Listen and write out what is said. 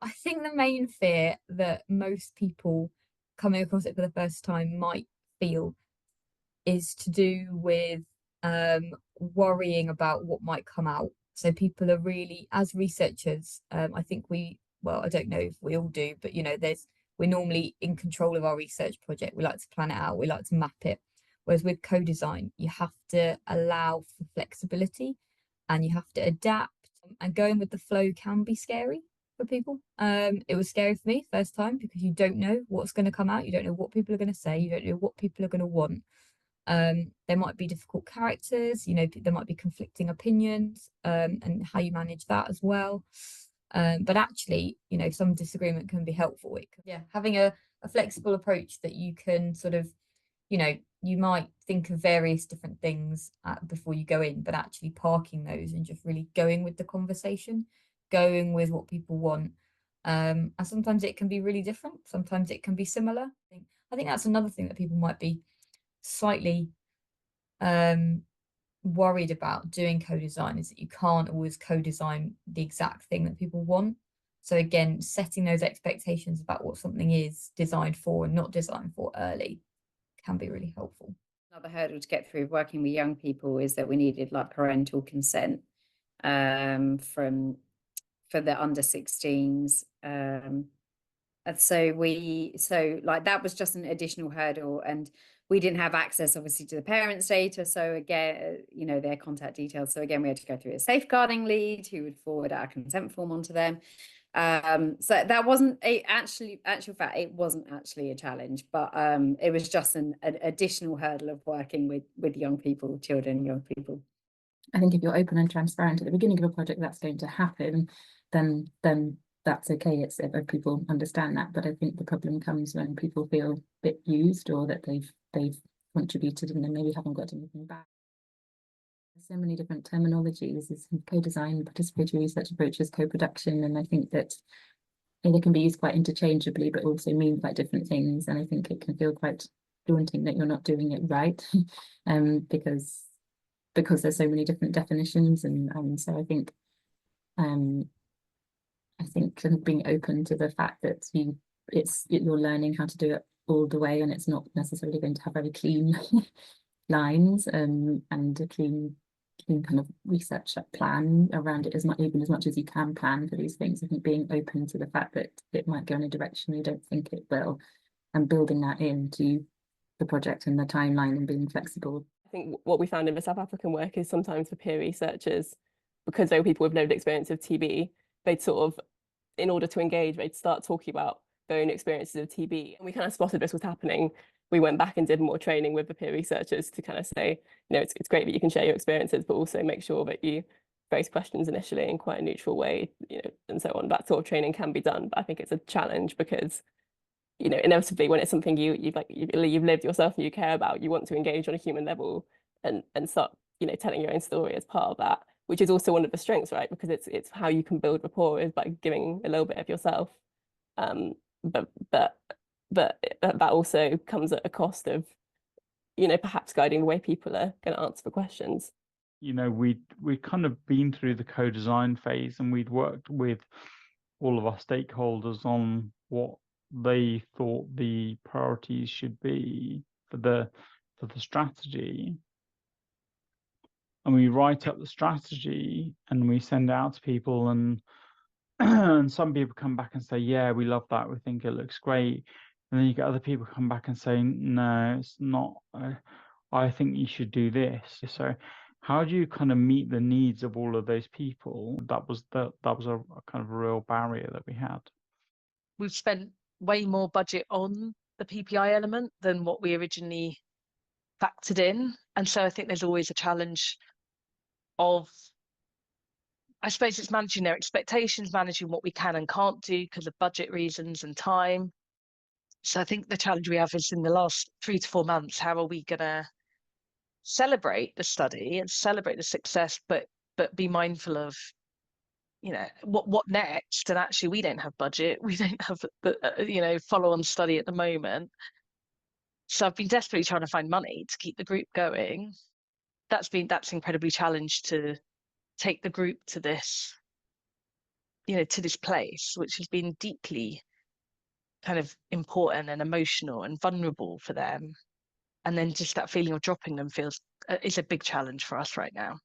I think the main fear that most people coming across it for the first time might feel is to do with worrying about what might come out. So people are really, as researchers, I think well, I don't know if we all do, but we're normally in control of our research project. We like to plan it out, we like to map it. Whereas with co-design, you have to allow for flexibility and you have to adapt. And going with the flow can be scary for people. It was scary for me first time because you don't know what's going to come out, you don't know what people are going to say, you don't know what people are going to want. There might be difficult characters, there might be conflicting opinions, and how you manage that as well. But actually, some disagreement can be helpful. Having a flexible approach that you can sort of, you might think of various different things before you go in, but actually parking those and just really going with the conversation, going with what people want. And sometimes it can be really different. Sometimes it can be similar. I think that's another thing that people might be slightly worried about doing co-design is that you can't always co-design the exact thing that people want. So again, setting those expectations about what something is designed for and not designed for early can be really helpful. Another hurdle to get through working with young people is that we needed like parental consent for the under 16s. And so like that was just an additional hurdle, and we didn't have access obviously to the parents' data. So again, their contact details. So again, we had to go through a safeguarding lead who would forward our consent form onto them. So that wasn't actual fact, it wasn't actually a challenge, but it was just an additional hurdle of working with young people, children, young people. I think if you're open and transparent at the beginning of a project that's going to happen, then that's okay. It's if people understand that. But I think the problem comes when people feel a bit used, or that they've contributed and then maybe haven't got anything back. There's so many different terminologies. There's co-design, participatory research approaches, co-production, and I think that they can be used quite interchangeably, but also mean quite different things. And I think it can feel quite daunting that you're not doing it right, because there's so many different definitions, and so I think kind of being open to the fact that you're learning how to do it all the way, and it's not necessarily going to have very clean lines, and a clean kind of research plan around it, as much as you can plan for these things. I think being open to the fact that it might go in a direction you don't think it will, and building that into the project and the timeline and being flexible. I think what we found in the South African work is sometimes for peer researchers, because they were people with lived experience of TB, they'd sort of, in order to engage, they'd start talking about their own experiences of TB. And we kind of spotted this was happening. We went back and did more training with the peer researchers to kind of say, it's great that you can share your experiences, but also make sure that you raise questions initially in quite a neutral way, and so on. That sort of training can be done, but I think it's a challenge because, inevitably when it's something you've lived yourself and you care about, you want to engage on a human level and start, telling your own story as part of that, which is also one of the strengths, right? Because it's how you can build rapport is by giving a little bit of yourself. But that also comes at a cost of, perhaps guiding the way people are going to answer the questions. We'd kind of been through the co-design phase, and we'd worked with all of our stakeholders on what they thought the priorities should be for the strategy. And we write up the strategy and we send it out to people, and and some people come back and say, yeah, we love that, we think it looks great. And then you get other people come back and say, no, it's not, I think you should do this. So how do you kind of meet the needs of all of those people? That was a kind of a real barrier that we had. We've spent way more budget on the PPI element than what we originally factored in. And so I think there's always a challenge of, I suppose it's managing their expectations, managing what we can and can't do because of budget reasons and time. So I think the challenge we have is in the last 3 to 4 months, how are we going to celebrate the study and celebrate the success, but be mindful of, what next? And actually, we don't have budget. We don't have the, follow-on study at the moment. So I've been desperately trying to find money to keep the group going. That's incredibly challenged to take the group to this to this place, which has been deeply kind of important and emotional and vulnerable for them. And then just that feeling of dropping them is a big challenge for us right now.